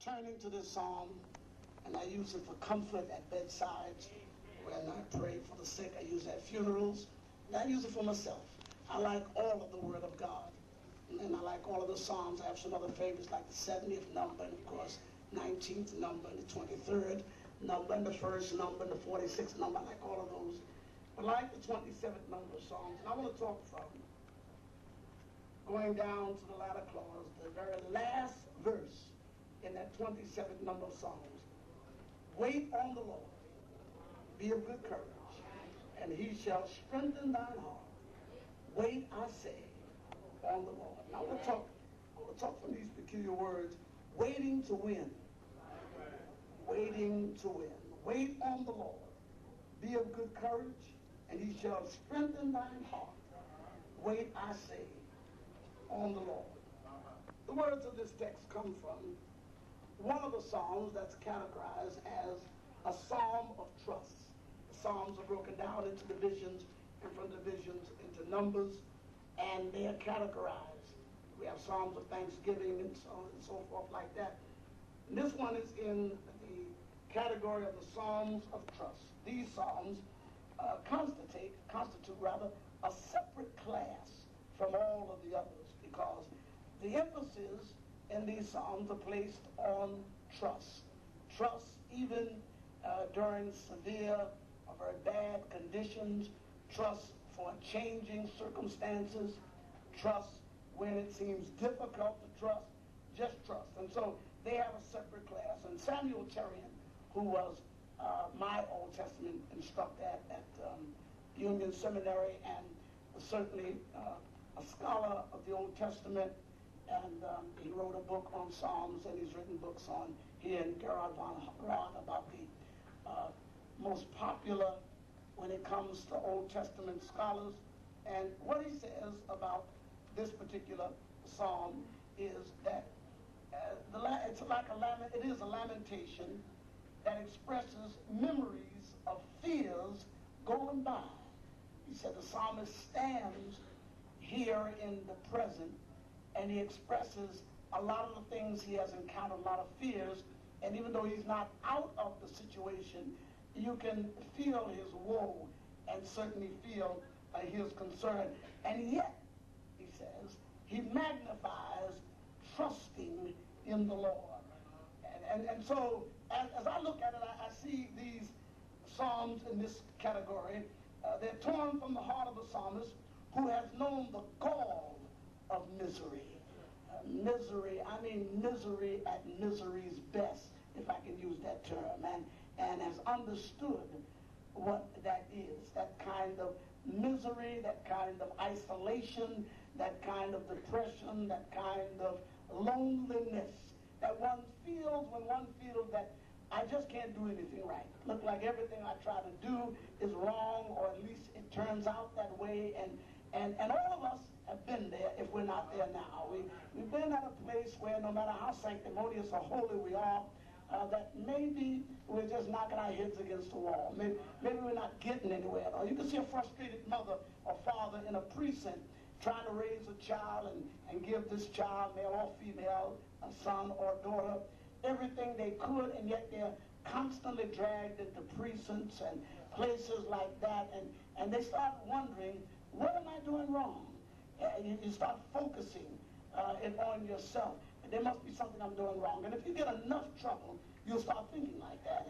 turning to this psalm, and I use it for comfort at bedsides. When I pray for the sick, I use it at funerals. And I use it for myself. I like all of the Word of God. And I like all of the Psalms. I have some other favorites like the 70th number, and of course, 19th number, and the 23rd number, and the 1st number, and the 46th number. I like all of those. But I like the 27th number of Psalms. And I want to talk from going down to the latter clause, the very last verse in that 27th number of Psalms. Wait on the Lord, be of good courage, and he shall strengthen thine heart. Wait, I say, on the Lord. Now I want to talk from these peculiar words. Waiting to win. Waiting to win. Wait on the Lord. Be of good courage, and he shall strengthen thine heart. Wait, I say, on the Lord. The words of this text come from one of the Psalms that's categorized as a psalm of trust. The Psalms are broken down into divisions, and from divisions into numbers, and they are categorized. We have Psalms of thanksgiving and so on and so forth like that. And this one is in the category of the Psalms of trust. These Psalms constitute a separate class from all of the others, because the emphasis in these Psalms are placed on trust. Trust even during severe or very bad conditions. Trust for changing circumstances. Trust when it seems difficult to trust. Just trust. And so they have a separate class. And Samuel Cherrian, who was my Old Testament instructor at Union Seminary, and certainly a scholar of the Old Testament, and he wrote a book on Psalms, and he's written books on here in Gerard von Rad about the most popular when it comes to Old Testament scholars. And what he says about this particular psalm is that it is a lamentation that expresses memories of fears going by. He said the psalmist stands here in the present, and he expresses a lot of the things he has encountered, a lot of fears, and even though he's not out of the situation, you can feel his woe and certainly feel his concern. And yet, he says, he magnifies trusting in the Lord. And so, as I look at it, I see these Psalms in this category. They're torn from the heart of the psalmist who has known the gall of misery. Misery, I mean misery at misery's best, if I can use that term, and has understood what that is, that kind of misery, that kind of isolation, that kind of depression, that kind of loneliness that one feels when one feels that I just can't do anything right. Look like everything I try to do is wrong, or at least it turns out that way, and all of us have been there if we're not there now. We've been at a place where no matter how sanctimonious or holy we are, that maybe we're just knocking our heads against the wall. Maybe we're not getting anywhere. Or you can see a frustrated mother or father in a precinct trying to raise a child and give this child, male or female, a son or daughter, everything they could, and yet they're constantly dragged into precincts and places like that, and they start wondering, what am I doing wrong? You start focusing it on yourself. There must be something I'm doing wrong. And if you get enough trouble, you'll start thinking like that.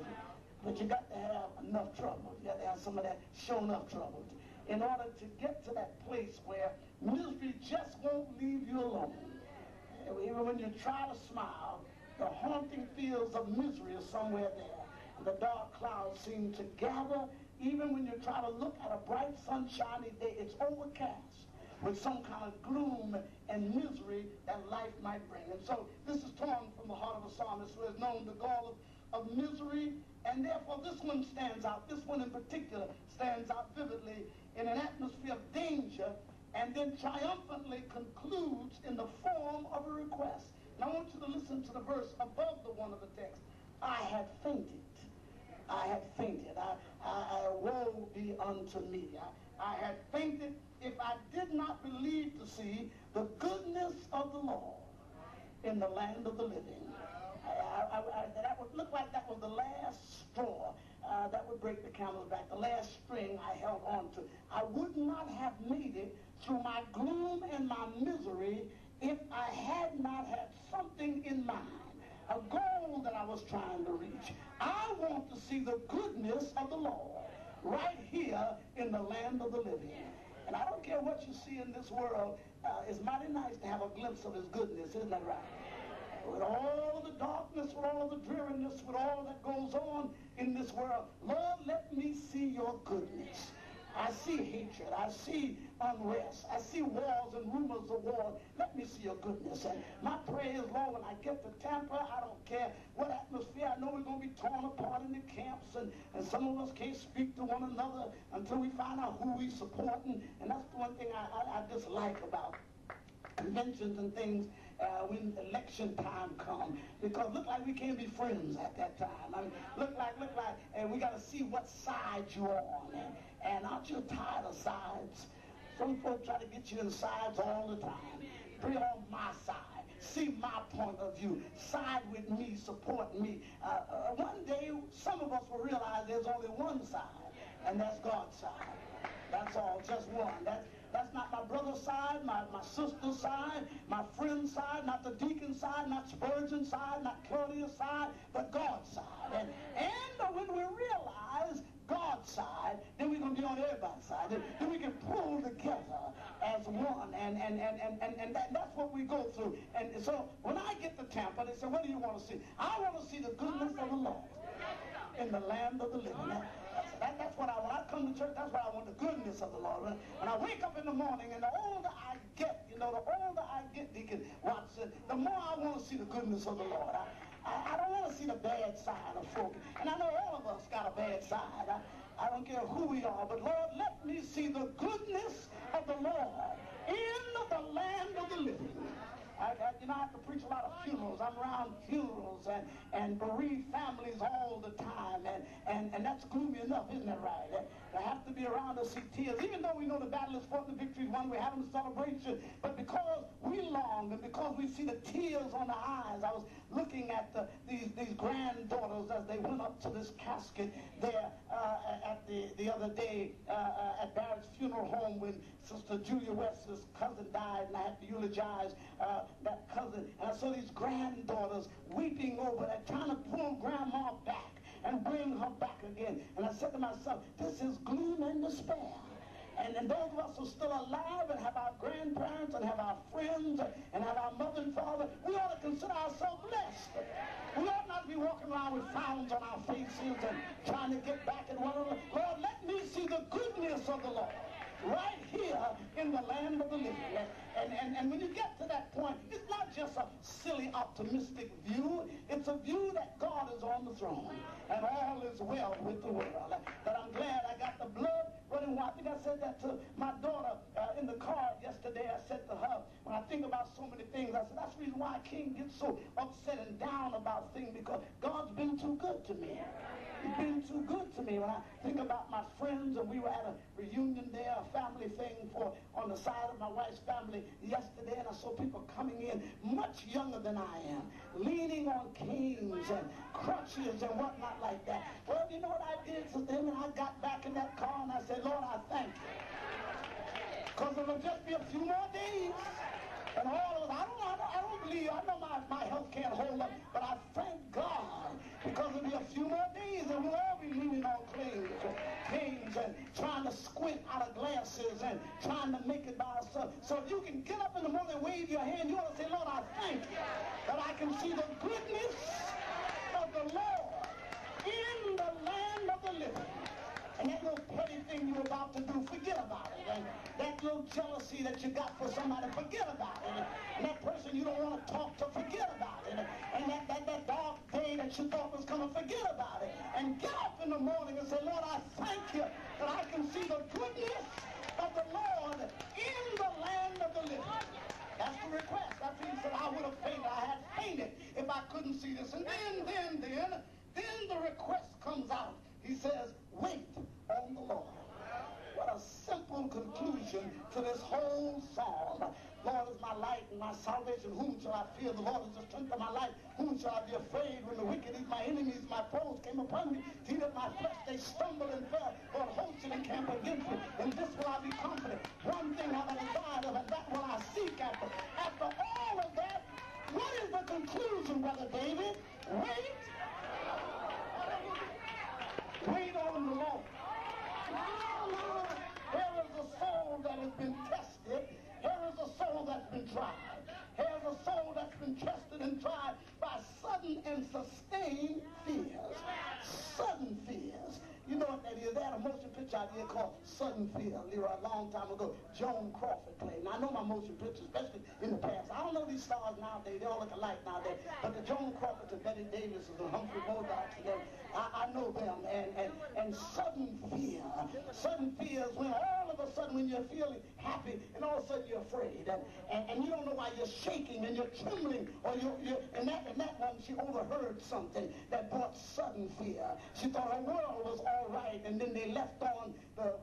But you got to have enough trouble. You got to have some of that show enough trouble in order to get to that place where misery just won't leave you alone. Even when you try to smile, the haunting feels of misery is somewhere there. And the dark clouds seem to gather. Even when you try to look at a bright, sunshiny day, it's overcast with some kind of gloom and misery that life might bring. And so this is torn from the heart of a psalmist who has known the gall of misery, and therefore this one stands out. This one in particular stands out vividly in an atmosphere of danger, and then triumphantly concludes in the form of a request. And I want you to listen to the verse above the one of the text. I had fainted. I had fainted. Woe be unto me. I had fainted if I did not believe to see the goodness of the Lord in the land of the living. looked like that was the last straw that would break the camel's back, the last string I held on to. I would not have made it through my gloom and my misery if I had not had something in mind, a goal that I was trying to reach. I want to see the goodness of the Lord right here in the land of the living. And I don't care what you see in this world, it's mighty nice to have a glimpse of his goodness, isn't that right? With all of the darkness, with all of the dreariness, with all that goes on in this world, Lord, let me see your goodness. I see hatred. I see unrest. I see wars and rumors of war. Let me see your goodness. And my prayer is, Lord, when I get to Tampa, I don't care what atmosphere. I know we're going to be torn apart in the camps, and some of us can't speak to one another until we find out who we support. And that's the one thing I dislike about conventions and things when election time comes, because look like we can't be friends at that time. I mean, look like, and we got to see what side you're on. And aren't you tired of sides? Some folks try to get you in sides all the time. Be on my side. See my point of view. Side with me. Support me. One day, some of us will realize there's only one side, and that's God's side. That's all, just one. That's not my brother's side, my sister's side, my friend's side, not the deacon's side, not Spurgeon's side, not Claudia's side, but God's side. And when we realize God's side, then we're going to be on everybody's side. Then we can pull together as one. And that's what we go through. And so when I get to Tampa, they say, what do you want to see? I want to see the goodness of the Lord in the land of the living. That's what when I come to church, that's what I want, the goodness of the Lord. When I wake up in the morning, and the older I get, the older I get, Deacon Watson, the more I want to see the goodness of the Lord. I don't want to see the bad side of folk. And I know all of us got a bad side. I don't care who we are, but Lord, let me see the goodness of the Lord in the land of the living. I have to preach a lot of funerals. I'm around funerals and bereaved families all the time, and that's gloomy enough, isn't it right? I have to be around to see tears, even though we know the battle is fought and the victory is won. We're having a celebration, but because we long and because we see the tears on the eyes. I was looking at these granddaughters as they went up to this casket there at the other day at Barrett's funeral home when Sister Julia West's cousin died, and I had to eulogize that cousin. And I saw these granddaughters weeping over that, trying to pull grandma back and bring her back again. And I said to myself, this is gloom and despair. And those of us who are still alive and have our grandparents and have our friends and have our mother and father, we ought to consider ourselves blessed. We ought not be walking around with frowns on our faces and trying to get back at one another. Lord, let me see the goodness of the Lord right here in the land of the living. And when you get to that point, it's not just a silly, optimistic view. It's a view that God is on the throne and all is well with the world. But I'm glad I got the blood running wild. I think I said that to my daughter in the car yesterday. I said to her, when I think about so many things, I said, that's the reason why I can't get so upset and down about things, because God's been too good to me. He's been too good to me. When I think about my friends, and we were at a reunion there, a family thing on the side of my wife's family yesterday, and I saw people coming in much younger than I am, leaning on canes and crutches and whatnot like that. Well, you know what I did to them? And I got back in that car and I said, Lord, I thank you. Because it'll just be a few more days. And all of us, I don't believe, I know my health can't hold up, but I thank God, because it'll be a few more days and we'll all be leaning on canes and trying to squint out of glasses and trying to make it by ourselves. So if you can get up in the morning and wave your hand, you ought to say, Lord, I thank you that I can see the goodness of the Lord in the land of the living. And that little petty thing you're about to do, forget about it. And that little jealousy that you got for somebody, forget about it. And that person you don't want to talk to, forget about it. And that dark day that you thought was coming, forget about it. And get up in the morning and say, Lord, I thank you that I can see the goodness of the Lord in the land of the living. That's the request. That's what he said. I would have fainted. I had fainted if I couldn't see this. And then the request comes out. He says, wait on the Lord. What a simple conclusion to this whole psalm. Lord is my light and my salvation. Whom shall I fear? The Lord is the strength of my life. Whom shall I be afraid when the wicked eat my enemies my foes came upon me. To eat up my flesh, they stumbled and fell. Lord, host and encamp against me. In this will I be confident. One thing have I desired of, and that will I seek after. After all of that, what is the conclusion, Brother David? Wait. Wait on the Lord. Here is a soul that has been tested. Here is a soul that's been tried. Here's a soul that's been tested and tried by sudden and sustained fears. Sudden fears. You know what that is? They had a motion picture out here called Sudden Fear. A long time ago, Joan Crawford played. Now, I know my motion pictures, especially in the past. I don't know these stars nowadays. They all look alike nowadays. But the Joan Crawfords and Betty Davises and Humphrey Bogarts and them, I know them. And sudden fear. Sudden fear is when all of a sudden when you're feeling happy and all of a sudden you're afraid. And you don't know why you're shaking and you're trembling. Or and that one, she overheard something that brought sudden fear. She thought her world was all right. And then they left on,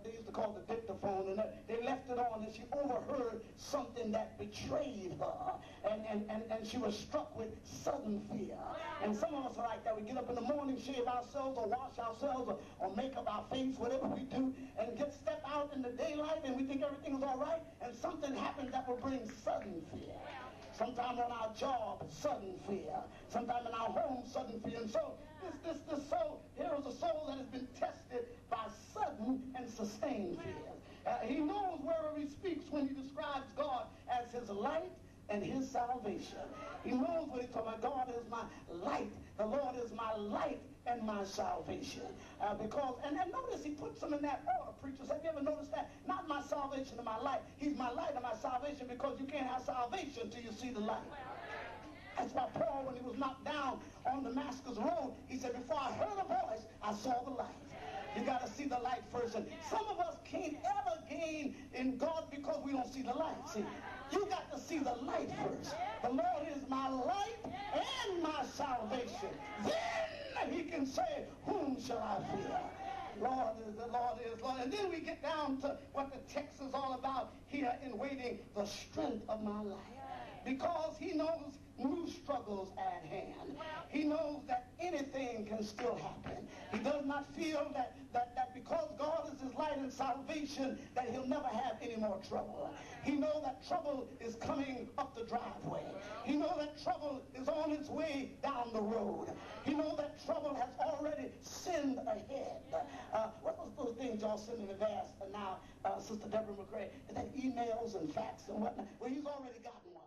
they used to call it the dictaphone, and they left it on, and she overheard something that betrayed her. And she was struck with sudden fear. And some of us are like that. We get up in the morning, shave ourselves or wash ourselves or make up our face, whatever we do, and step out in the daylight, and we think everything is all right, and something happens that will bring sudden fear. Sometime on our job, sudden fear. Sometime in our home, sudden fear. And so this soul, here is a soul that has been tested by sudden and sustained fear. He knows wherever he speaks when he describes God as his light and his salvation. He knows what he's talking about. God is my light. The Lord is my light and my salvation. And notice he puts them in that order, preachers. Have you ever noticed that? Not my salvation and my light. He's my light and my salvation, because you can't have salvation until you see the light. That's why Paul, when he was knocked down on Damascus Road, he said, before I heard a voice, I saw the light. You got to see the light first. And some of us can't ever gain in God because we don't see the light. See, you got to see the light first. The Lord is my light and my salvation. Then he can say, whom shall I fear? Lord is the Lord is Lord. And then we get down to what the text is all about here in waiting, the strength of my life. Because he knows new struggles at hand. He knows that anything can still happen. He does not feel that because God is his light and salvation, that he'll never have any more trouble. He knows that trouble is coming up the driveway. He knows that trouble is on its way down the road. He knows that trouble has already sinned ahead. What was those things y'all send in advance now, Sister Deborah McCray? Is that emails and fax and whatnot? Well, he's already gotten one.